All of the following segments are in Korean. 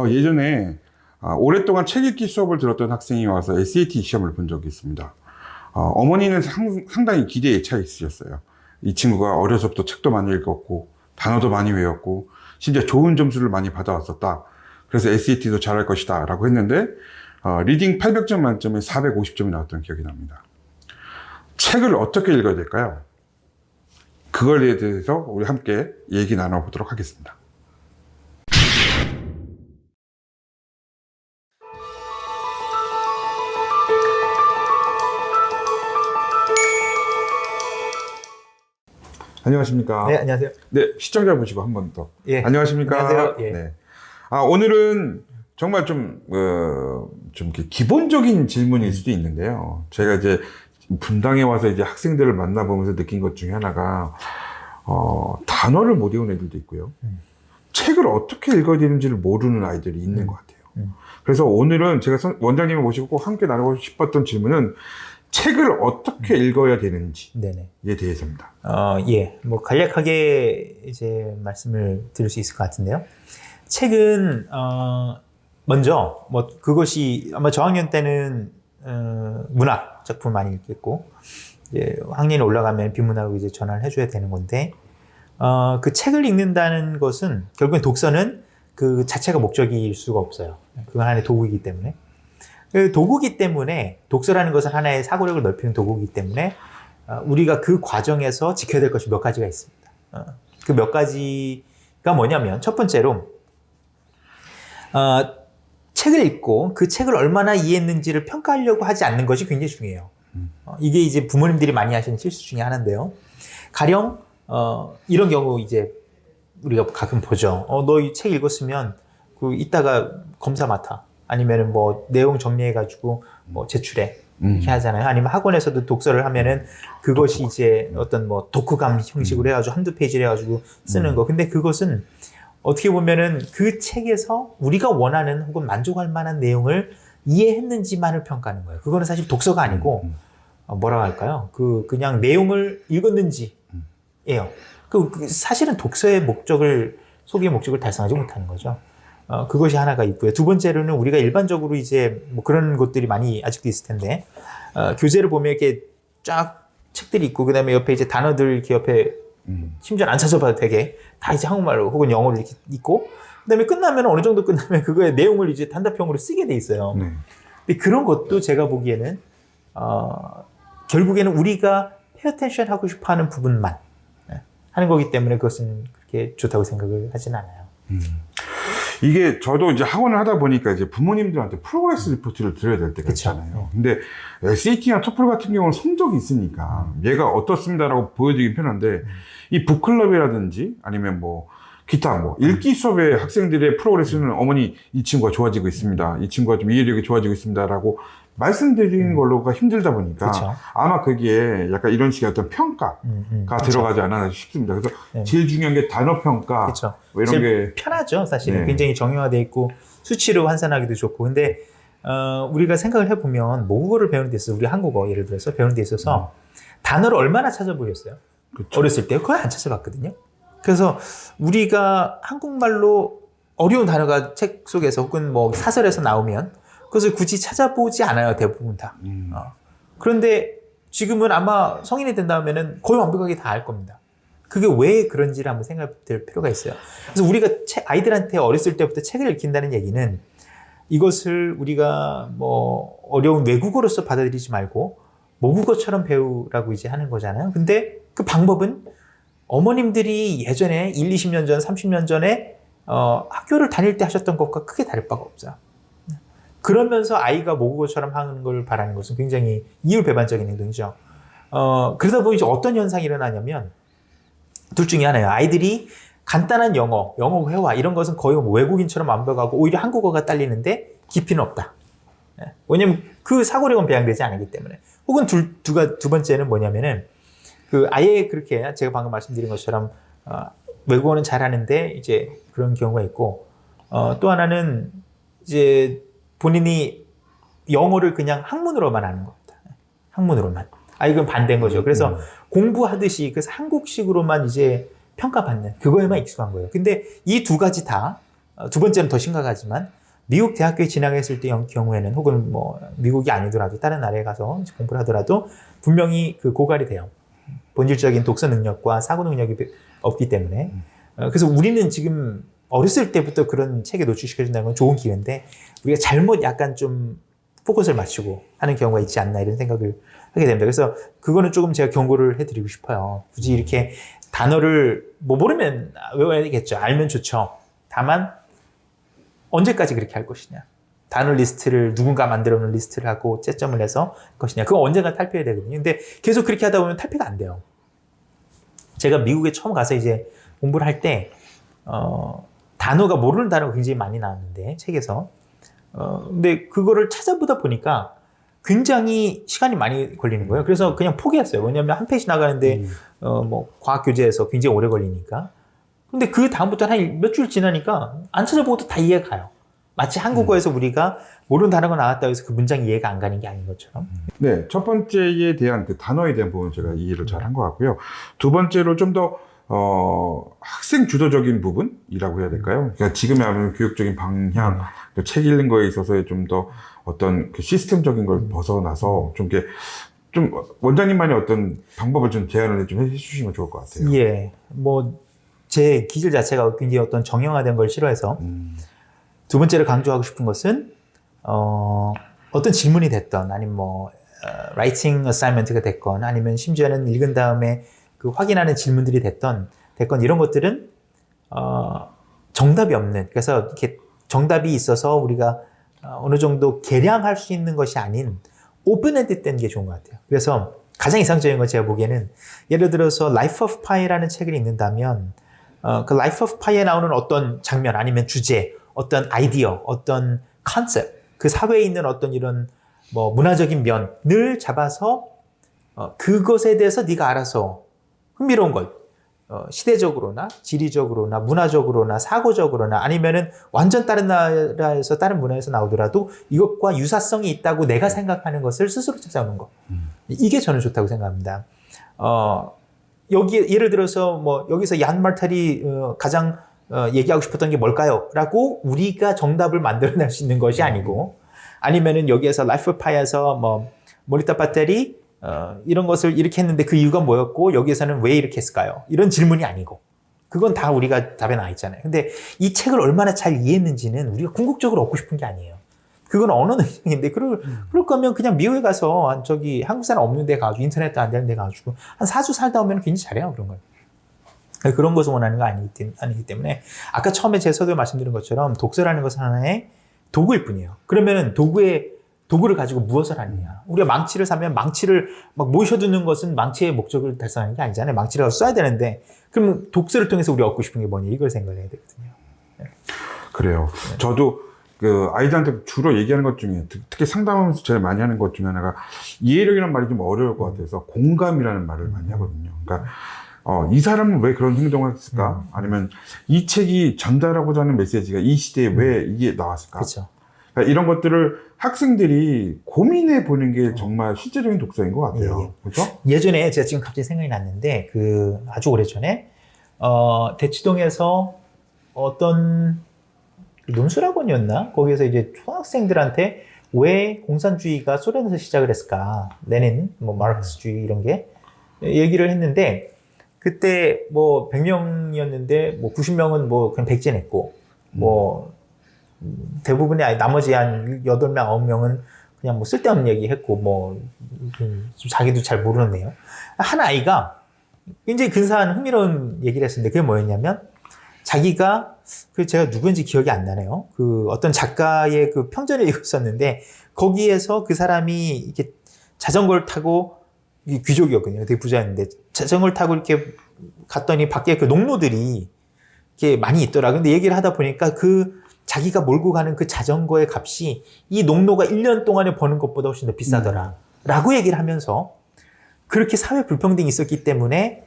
예전에 오랫동안 책 읽기 수업을 들었던 학생이 와서 SAT 시험을 본 적이 있습니다. 어머니는 상당히 기대에 차 있으셨어요. 이 친구가 어려서부터 책도 많이 읽었고 단어도 많이 외웠고 심지어 좋은 점수를 많이 받아왔었다. 그래서 SAT도 잘할 것이다 라고 했는데 리딩 800점 만점에 450점이 나왔던 기억이 납니다. 책을 어떻게 읽어야 될까요? 그걸에 대해서 우리 함께 얘기 나눠보도록 하겠습니다. 안녕하십니까? 네, 안녕하세요. 네, 시청자 보시고 한 번 더. 예. 안녕하십니까? 안녕하세요. 예. 네. 오늘은 정말 좀 이렇게 기본적인 질문일 수도 있는데요. 제가 이제 분당에 와서 이제 학생들을 만나보면서 느낀 것 중에 하나가, 단어를 못 외우는 애들도 있고요. 책을 어떻게 읽어야 되는지를 모르는 아이들이 있는 것 같아요. 그래서 오늘은 제가 원장님을 모시고 꼭 함께 나누고 싶었던 질문은 책을 어떻게 읽어야 되는지에 네네. 대해서입니다. 예. 뭐, 간략하게 이제 말씀을 드릴 수 있을 것 같은데요. 책은, 먼저, 뭐, 그것이 아마 저학년 때는, 문학 작품 많이 읽겠고, 이제 학년이 올라가면 비문학으로 이제 전환을 해줘야 되는 건데, 그 책을 읽는다는 것은 결국엔 독서는 그 자체가 목적일 수가 없어요. 그건 하나의 도구이기 때문에. 그 도구기 때문에 독서라는 것은 하나의 사고력을 넓히는 도구이기 때문에 우리가 그 과정에서 지켜야 될 것이 몇 가지가 있습니다. 그 몇 가지가 뭐냐면 첫 번째로 책을 읽고 그 책을 얼마나 이해했는지를 평가하려고 하지 않는 것이 굉장히 중요해요. 이게 이제 부모님들이 많이 하시는 실수 중에 하나인데요. 가령 이런 경우 이제 우리가 가끔 보죠. 너 이 책 읽었으면 그 이따가 검사 맡아. 아니면은 뭐 내용 정리해가지고 뭐 제출해 이렇게 하잖아요. 아니면 학원에서도 독서를 하면은 그것이 이제 어떤 뭐 독후감 형식으로 해가지고 한두 페이지를 해가지고 쓰는 거. 근데 그것은 어떻게 보면은 그 책에서 우리가 원하는 혹은 만족할 만한 내용을 이해했는지만을 평가하는 거예요. 그거는 사실 독서가 아니고 뭐라고 할까요? 그냥 내용을 읽었는지예요. 사실은 독서의 소기의 목적을 달성하지 못하는 거죠. 그것이 하나가 있고요. 두 번째로는 우리가 일반적으로 이제 뭐 그런 것들이 많이 아직도 있을 텐데, 교재를 보면 이렇게 쫙 책들이 있고, 그 다음에 옆에 이제 단어들 이렇게 옆에 심지어 안 찾아봐도 되게 다 이제 한국말로 혹은 영어로 이렇게 있고, 그 다음에 끝나면 어느 정도 끝나면 그거의 내용을 이제 단답형으로 쓰게 돼 있어요. 근데 그런 것도 제가 보기에는, 결국에는 우리가 pay attention 하고 싶어 하는 부분만 하는 거기 때문에 그것은 그렇게 좋다고 생각을 하진 않아요. 이게 저도 이제 학원을 하다 보니까 이제 부모님들한테 프로그레스 리포트를 드려야 될 때가 있잖아요. 근데 SAT나 토플 같은 경우는 성적이 있으니까 얘가 어떻습니다라고 보여드리긴 편한데 이 북클럽이라든지 아니면 뭐 기타 뭐 읽기 수업의 학생들의 프로그레스는 어머니 이 친구가 좋아지고 있습니다. 이 친구가 좀 이해력이 좋아지고 있습니다라고 말씀드리는 걸로가 힘들다 보니까 그쵸. 아마 거기에 약간 이런 식의 어떤 평가가 들어가지 않았나 싶습니다. 그래서 제일 중요한 게 단어 평가 그렇죠. 뭐 이런 게 편하죠, 사실은. 굉장히 정형화되어 있고 수치로 환산하기도 좋고. 근데 우리가 생각을 해보면 모국어를 배우는 데 있어서 우리 한국어 예를 들어서 배우는 데 있어서 단어를 얼마나 찾아보셨어요? 그쵸. 어렸을 때 거의 안 찾아봤거든요. 그래서 우리가 한국말로 어려운 단어가 책 속에서 혹은 뭐 사설에서 나오면 그것을 굳이 찾아보지 않아요, 대부분 다. 그런데 지금은 아마 성인이 된다면은 거의 완벽하게 다 알 겁니다. 그게 왜 그런지를 한번 생각해 볼 필요가 있어요. 그래서 우리가 아이들한테 어렸을 때부터 책을 읽힌다는 얘기는 이것을 우리가 뭐 어려운 외국어로서 받아들이지 말고 모국어처럼 배우라고 이제 하는 거잖아요. 근데 그 방법은 어머님들이 예전에 20년 전, 30년 전에 학교를 다닐 때 하셨던 것과 크게 다를 바가 없어요. 그러면서 아이가 모국어처럼 하는 걸 바라는 것은 굉장히 이율배반적인 행동이죠. 그러다 보니 이제 어떤 현상이 일어나냐면 둘 중에 하나예요. 아이들이 간단한 영어 회화 이런 것은 거의 외국인처럼 완벽하고 오히려 한국어가 딸리는데 깊이는 없다. 왜냐면 그 사고력은 배양되지 않기 때문에. 혹은 두 번째는 뭐냐면은 아예 그렇게 제가 방금 말씀드린 것처럼 외국어는 잘하는데 이제 그런 경우가 있고 또 하나는 이제 본인이 영어를 그냥 학문으로만 하는 겁니다. 학문으로만. 이건 반대인 거죠. 그래서 공부하듯이 그래서 한국식으로만 이제 평가받는 그거에만 익숙한 거예요. 근데 이 두 가지 다 두 번째는 더 심각하지만 미국 대학교에 진학했을 때 경우에는 혹은 뭐 미국이 아니더라도 다른 나라에 가서 공부를 하더라도 분명히 그 고갈이 돼요. 본질적인 독서 능력과 사고 능력이 없기 때문에. 그래서 우리는 지금 어렸을 때부터 그런 책에 노출시켜준다는 건 좋은 기회인데 우리가 잘못 약간 좀 포커스를 맞추고 하는 경우가 있지 않나 이런 생각을 하게 됩니다. 그래서 그거는 조금 제가 경고를 해드리고 싶어요. 굳이 이렇게 단어를 뭐 모르면 외워야겠죠. 알면 좋죠. 다만 언제까지 그렇게 할 것이냐. 단어 리스트를 누군가 만들어 놓은 리스트를 하고 채점을 해서 할 것이냐. 그건 언젠가 탈피해야 되거든요. 근데 계속 그렇게 하다 보면 탈피가 안 돼요. 제가 미국에 처음 가서 이제 공부를 할 때 단어가 모르는 단어가 굉장히 많이 나왔는데 책에서 근데 그거를 찾아보다 보니까 굉장히 시간이 많이 걸리는 거예요. 그래서 그냥 포기했어요. 왜냐하면 한 페이지 나가는데 뭐 과학 교재에서 굉장히 오래 걸리니까. 근데 그 다음부터 한 몇 줄 지나니까 안 찾아보고도 다 이해가 가요. 마치 한국어에서 우리가 모르는 단어가 나왔다고 해서 그 문장이 이해가 안 가는 게 아닌 것처럼. 네, 첫 번째에 대한 그 단어에 대한 부분 제가 이해를 잘 한 것 같고요. 두 번째로 좀 더 학생 주도적인 부분이라고 해야 될까요? 그러니까 지금의 아무런 교육적인 방향, 책 읽는 거에 있어서의 좀 더 어떤 그 시스템적인 걸 벗어나서 좀 이렇게 좀 원장님만의 어떤 방법을 좀 제안을 좀 해주시면 좋을 것 같아요. 예, 뭐 제 기질 자체가 굉장히 어떤 정형화된 걸 싫어해서 두 번째로 강조하고 싶은 것은 어떤 질문이 됐던 아니면 뭐 라이팅 어사이먼트가 됐건 아니면 심지어는 읽은 다음에 그 확인하는 질문들이 됐건 이런 것들은 정답이 없는 그래서 이렇게 정답이 있어서 우리가 어느 정도 계량할 수 있는 것이 아닌 오픈엔드 된 게 좋은 것 같아요. 그래서 가장 이상적인 건 제가 보기에는 예를 들어서 Life of Pi라는 책을 읽는다면 그 Life of Pi에 나오는 어떤 장면 아니면 주제, 어떤 아이디어, 어떤 컨셉, 그 사회에 있는 어떤 이런 뭐 문화적인 면을 잡아서 그것에 대해서 네가 알아서 흥미로운 것, 시대적으로나 지리적으로나 문화적으로나 사고적으로나 아니면은 완전 다른 나라에서 다른 문화에서 나오더라도 이것과 유사성이 있다고 내가 생각하는 것을 스스로 찾아오는 것. 이게 저는 좋다고 생각합니다. 여기 예를 들어서 뭐 여기서 얀 말탈이 가장 얘기하고 싶었던 게 뭘까요? 라고 우리가 정답을 만들어낼 수 있는 것이 아니고 아니면은 여기에서 라이프 파이에서 뭐 모리타 파텔이 이런 것을 이렇게 했는데 그 이유가 뭐였고 여기에서는 왜 이렇게 했을까요? 이런 질문이 아니고 그건 다 우리가 답에 나와 있잖아요. 근데 이 책을 얼마나 잘 이해했는지는 우리가 궁극적으로 얻고 싶은 게 아니에요. 그건 언어 능력인데 그럴 거면 그냥 미국에 가서 저기 한국 사람 없는 데 가가지고 인터넷도 안 되는 데 가가지고 한 4주 살다 오면 굉장히 잘해요. 그런 걸. 그런 것을 원하는 거 아니기 때문에 아까 처음에 제 서두에 말씀드린 것처럼 독서라는 것은 하나의 도구일 뿐이에요. 그러면 도구를 가지고 무엇을 하느냐. 우리가 망치를 사면 망치를 막 모셔두는 것은 망치의 목적을 달성하는 게 아니잖아요. 망치를 가서 써야 되는데 그럼 독서를 통해서 우리가 얻고 싶은 게 뭐냐 이걸 생각해야 되거든요. 그래요. 네. 저도 그 아이들한테 주로 얘기하는 것 중에 특히 상담하면서 제일 많이 하는 것 중에 하나가 이해력이라는 말이 좀 어려울 것 같아서 공감이라는 말을 많이 하거든요. 그러니까 이 사람은 왜 그런 행동을 했을까? 아니면 이 책이 전달하고자 하는 메시지가 이 시대에 왜 이게 나왔을까? 그렇죠. 그러니까 이런 것들을 학생들이 고민해 보는 게 정말 실제적인 독서인 것 같아요. 예. 그렇죠? 예전에 제가 지금 갑자기 생각이 났는데 그 아주 오래전에 대치동에서 어떤 논술학원이었나? 거기에서 이제 초등학생들한테 왜 공산주의가 소련에서 시작을 했을까? 레닌, 뭐 마르크스주의 이런 게 얘기를 했는데 그때 뭐 100명이었는데 뭐 90명은 뭐 그냥 백제냈고 뭐 대부분이 아니 나머지 한 8명, 9명은 그냥 뭐 쓸데없는 얘기 했고 뭐 자기도 잘 모르는 내용. 한 아이가 굉장히 근사한 흥미로운 얘기를 했었는데 그게 뭐였냐면 자기가 그 제가 누구인지 기억이 안 나네요. 그 어떤 작가의 그 평전을 읽었었는데 거기에서 그 사람이 이렇게 자전거를 타고 귀족이었거든요. 되게 부자였는데 자전거를 타고 이렇게 갔더니 밖에 그 농노들이 이렇게 많이 있더라. 근데 얘기를 하다 보니까 그 자기가 몰고 가는 그 자전거의 값이 이 농노가 1년 동안에 버는 것보다 훨씬 더 비싸더라. 라고 얘기를 하면서 그렇게 사회 불평등이 있었기 때문에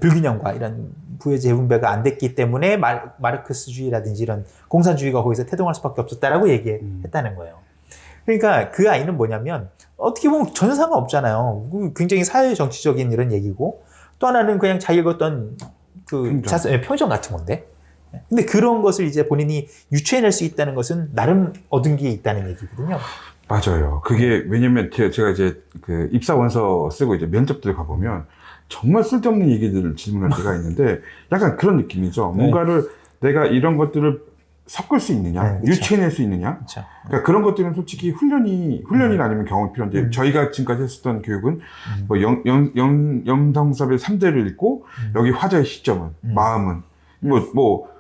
불균형과 이런 부의 재분배가 안 됐기 때문에 마르크스주의라든지 이런 공산주의가 거기서 태동할 수밖에 없었다라고 얘기했다는 거예요. 그러니까 그 아이는 뭐냐면 어떻게 보면 전혀 상관없잖아요. 굉장히 사회 정치적인 이런 얘기고 또 하나는 그냥 자기가 읽었던 그 평전 같은 건데 근데 그런 것을 이제 본인이 유추해낼 수 있다는 것은 나름 얻은 게 있다는 얘기거든요. 맞아요. 그게 왜냐면 제가 이제 그 입사 원서 쓰고 이제 면접들 가보면 정말 쓸데없는 얘기들을 질문할 때가 있는데 약간 그런 느낌이죠. 뭔가를 내가 이런 것들을 섞을 수 있느냐, 그쵸. 유추해낼 수 있느냐. 그렇죠. 그러니까 그런 것들은 솔직히 훈련이나 아니면 경험이 필요한데 저희가 지금까지 했었던 교육은 뭐 영성섭의 3대를 읽고 여기 화자의 시점은, 마음은, 뭐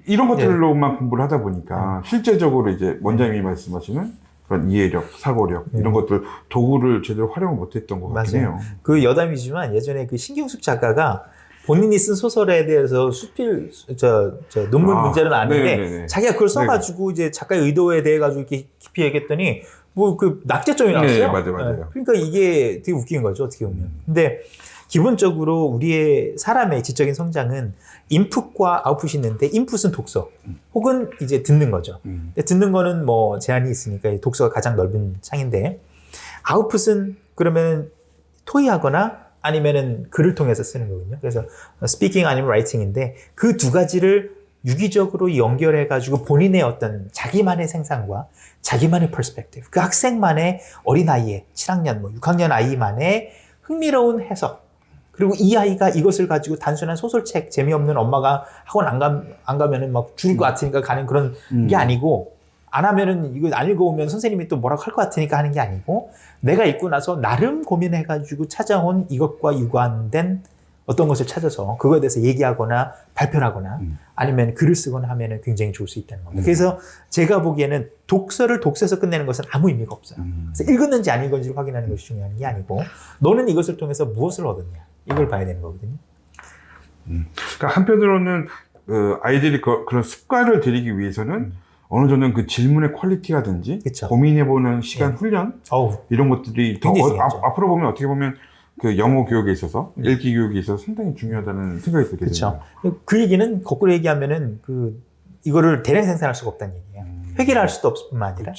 이런 것들로만 공부를 하다 보니까 실제적으로 이제 원장님이 말씀하시는 그런 이해력, 사고력 이런 것들 도구를 제대로 활용을 못했던 것 같긴 해요. 그 여담이지만 예전에 그 신경숙 작가가 본인이 쓴 소설에 대해서 수필 논문 문제는 아는데 네네네. 자기가 그걸 써가지고 이제 작가의 의도에 대해 가지고 이렇게 깊이 얘기했더니 뭐 그 낙제점이 나왔어요. 네, 맞아요. 그러니까 이게 되게 웃긴 거죠, 어떻게 보면. 근데 기본적으로 우리의 사람의 지적인 성장은 인풋과 아웃풋이 있는데 인풋은 독서 혹은 이제 듣는 거죠. 근데 듣는 거는 뭐 제한이 있으니까 독서가 가장 넓은 창인데 아웃풋은 그러면 토의하거나 아니면은 글을 통해서 쓰는 거거든요. 그래서 스피킹 아니면 라이팅인데 그 두 가지를 유기적으로 연결해 가지고 본인의 어떤 자기만의 생산과 자기만의 퍼스펙티브, 그 학생만의 어린아이의 7학년, 뭐 6학년 아이만의 흥미로운 해석, 그리고 이 아이가 이것을 가지고 단순한 소설책 재미없는 엄마가 학원 안 가면은 막 죽을 것 같으니까 가는 그런 게 아니고, 안 하면은 이거 안 읽어오면 선생님이 또 뭐라고 할 것 같으니까 하는 게 아니고, 내가 읽고 나서 나름 고민해가지고 찾아온 이것과 유관된 어떤 것을 찾아서 그거에 대해서 얘기하거나 발표를 하거나 아니면 글을 쓰거나 하면은 굉장히 좋을 수 있다는 겁니다. 그래서 제가 보기에는 독서를 독서에서 끝내는 것은 아무 의미가 없어요. 그래서 읽었는지 안 읽었는지를 확인하는 것이 중요한 게 아니고, 너는 이것을 통해서 무엇을 얻었냐, 이걸 봐야 되는 거거든요. 그러니까 한편으로는 아이들이 그런 습관을 들이기 위해서는 어느 정도는 그 질문의 퀄리티라든지 그쵸. 고민해보는 시간, 훈련 이런 것들이 더 앞으로 보면 어떻게 보면 그 영어 교육에 있어서 읽기 교육에 있어서 상당히 중요하다는 생각이 들게 됩니다. 그렇죠. 그 얘기는 거꾸로 얘기하면은 이거를 대량 생산할 수가 없다는 얘기예요. 획일할 수도 없을 뿐만 아니라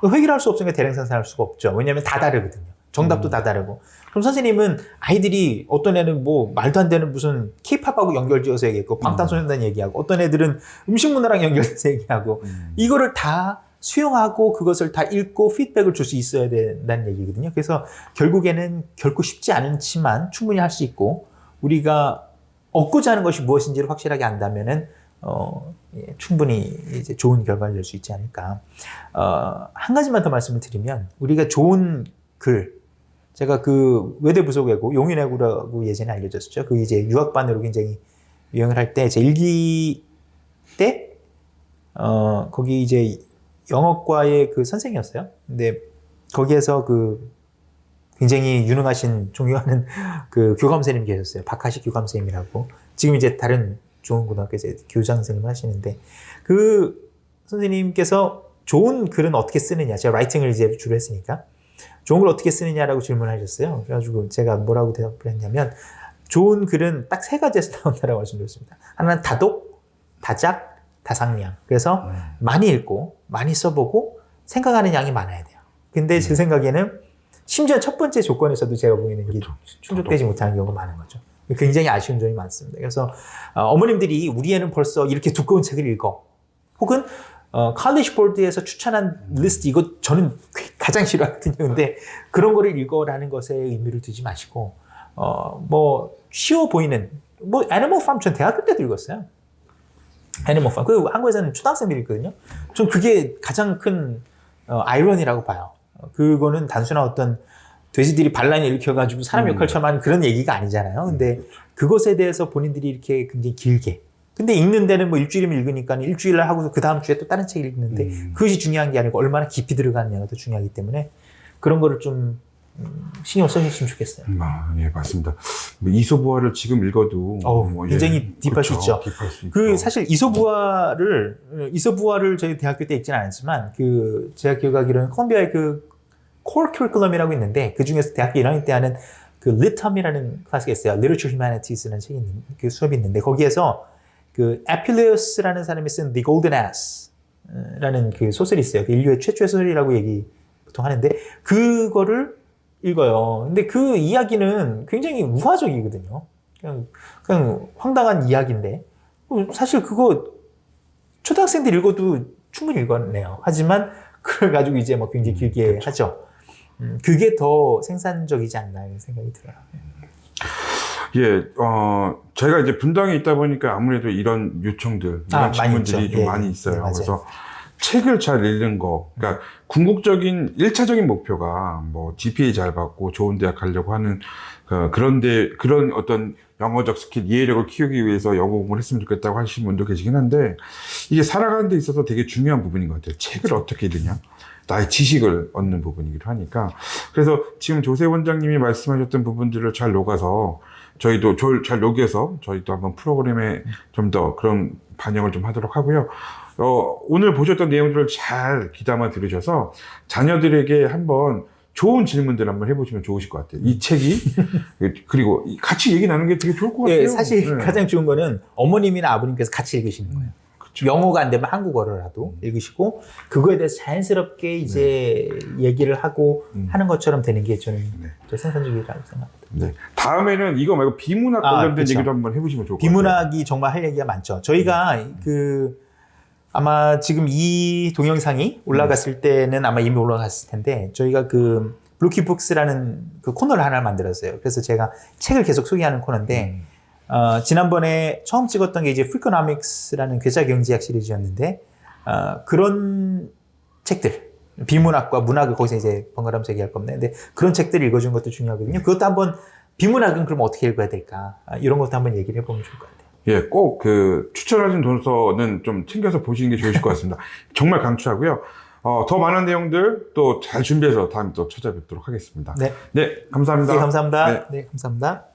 획일할 수 없으니까 대량 생산할 수가 없죠. 왜냐하면 다 다르거든요. 정답도 다 다르고. 그럼 선생님은 아이들이 어떤 애는 뭐 말도 안 되는 무슨 케이팝하고 연결지어서 얘기했고 방탄소년단 얘기하고, 어떤 애들은 음식 문화랑 연결해서 얘기하고, 이거를 다 수용하고 그것을 다 읽고 피드백을 줄 수 있어야 된다는 얘기거든요. 그래서 결국에는 결코 쉽지 않지만 충분히 할 수 있고, 우리가 얻고자 하는 것이 무엇인지를 확실하게 안다면은 충분히 이제 좋은 결과를 낼 수 있지 않을까. 한 가지만 더 말씀을 드리면, 우리가 좋은 글, 제가 그 외대 부속외고 용인외고라고 예전에 알려졌었죠. 그 이제 유학반으로 굉장히 유행을 할 때, 제 1기 때 거기 이제 영어과의 그 선생이었어요. 근데 거기에서 그 굉장히 유능하신 존경하는 그 교감선생님 계셨어요. 박하식 교감선생님이라고. 지금 이제 다른 좋은 고등학교에서 교장 선생님을 하시는데, 그 선생님께서 좋은 글은 어떻게 쓰느냐, 제가 라이팅을 이제 주로 했으니까 좋은 걸 어떻게 쓰느냐라고 질문하셨어요. 그래가지고 제가 뭐라고 대답을 했냐면, 좋은 글은 딱 3가지에서 나온다라고 말씀드렸습니다. 하나는 다독, 다작, 다상량. 그래서 많이 읽고 많이 써보고 생각하는 양이 많아야 돼요. 근데 제 생각에는 심지어 첫 번째 조건에서도 제가 보기에는 이게 충족되지 못하는 경우가 많은 거죠. 굉장히 아쉬운 점이 많습니다. 그래서 어머님들이 우리 애는 벌써 이렇게 두꺼운 책을 읽어, 혹은 칼리지 보드에서 추천한 리스트, 이거 저는 가장 싫어하거든요. 근데 그런 거를 읽어라는 것에 의미를 두지 마시고, 뭐 쉬워 보이는 뭐 애니멀 팜, 전 대학교 때도 읽었어요. 애니멀 팜. 그 한국에서는 초등학생들이 있거든요. 전 그게 가장 큰 아이러니라고 봐요. 그거는 단순한 어떤 돼지들이 반란을 일으켜가지고 사람 역할처럼 하는 그런 얘기가 아니잖아요. 근데 그것에 대해서 본인들이 이렇게 굉장히 길게, 근데 읽는 데는 뭐 일주일이면 읽으니까 일주일날 하고서 그 다음 주에 또 다른 책을 읽는데 그것이 중요한 게 아니고 얼마나 깊이 들어가느냐가 더 중요하기 때문에 그런 거를 좀 신경 써주시면 좋겠어요. 예, 맞습니다. 이솝우화를 지금 읽어도 굉장히 딥할 수 있죠. 그 사실 이솝우화를 저희 대학교 때 읽지는 않았지만, 그 제가 기억하기로는 콜ум비아의 그 core curriculum이라고 있는데, 그 중에서 대학교 1학년 때 하는 그 리텀이라는 클래스가 있어요. Literature Humanities 라는 책이 있는, 그 수업이 있는데, 거기에서 그 에필레우스라는 사람이 쓴 The Golden Ass 라는 그 소설이 있어요. 그 인류의 최초의 소설이라고 얘기 보통 하는데, 그거를 읽어요. 근데 그 이야기는 굉장히 우화적이거든요. 그냥 황당한 이야기인데, 사실 그거 초등학생들 읽어도 충분히 읽었네요. 하지만 그걸 가지고 이제 뭐 굉장히 길게 하죠. 그게 더 생산적이지 않나 이런 생각이 들어요. 예, 제가 이제 분당에 있다 보니까 아무래도 이런 요청들, 이런 많이 질문들이 있죠. 좀 예, 많이 예, 있어요. 맞아요. 그래서 책을 잘 읽는 거, 그러니까 궁극적인 1차적인 목표가 뭐 GPA 잘 받고 좋은 대학 가려고 하는 그런데 그런 어떤 영어적 스킬, 이해력을 키우기 위해서 영어 공부를 했으면 좋겠다고 하시는 분도 계시긴 한데 이게 살아가는 데 있어서 되게 중요한 부분인 것 같아요. 책을 어떻게 읽느냐. 나의 지식을 얻는 부분이기도 하니까. 그래서 지금 조세 원장님이 말씀하셨던 부분들을 잘 녹아서 저희도 잘 녹여서 저희도 한번 프로그램에 좀 더 그런 반영을 좀 하도록 하고요. 오늘 보셨던 내용들을 잘 귀담아 들으셔서 자녀들에게 한번 좋은 질문들 한번 해보시면 좋으실 것 같아요. 이 책이 그리고 같이 얘기 나누는 게 되게 좋을 것 같아요. 예, 사실 네. 가장 좋은 거는 어머님이나 아버님께서 같이 읽으시는 거예요. 그쵸. 영어가 안 되면 한국어로라도 읽으시고 그거에 대해서 자연스럽게 이제 얘기를 하고 하는 것처럼 되는 게 저는 더 생산적이라고 생각합니다. 네. 다음에는 이거 말고 비문학 관련된 그쵸. 얘기도 한번 해보시면 좋을 것 같아요. 비문학이 정말 할 얘기가 많죠. 저희가 아마 지금 이 동영상이 올라갔을 때는 아마 이미 올라갔을 텐데 저희가 그 블루키북스라는 그 코너를 하나 만들었어요. 그래서 제가 책을 계속 소개하는 코너인데 지난번에 처음 찍었던 게 이제 프리코노믹스라는 괴짜경제학 시리즈였는데 그런 책들 비문학과 문학을 거기서 이제 번갈아가면서 얘기할 겁니다. 근데 그런 책들 읽어주는 것도 중요하거든요. 그것도 한번 비문학은 그럼 어떻게 읽어야 될까 이런 것도 한번 얘기를 해보면 좋을 것 같아요. 예, 꼭 추천하신 도서는 좀 챙겨서 보시는 게 좋으실 것 같습니다. 정말 강추하고요. 더 많은 내용들 또 잘 준비해서 다음에 또 찾아뵙도록 하겠습니다. 네. 네, 감사합니다. 네, 감사합니다. 네. 네, 감사합니다.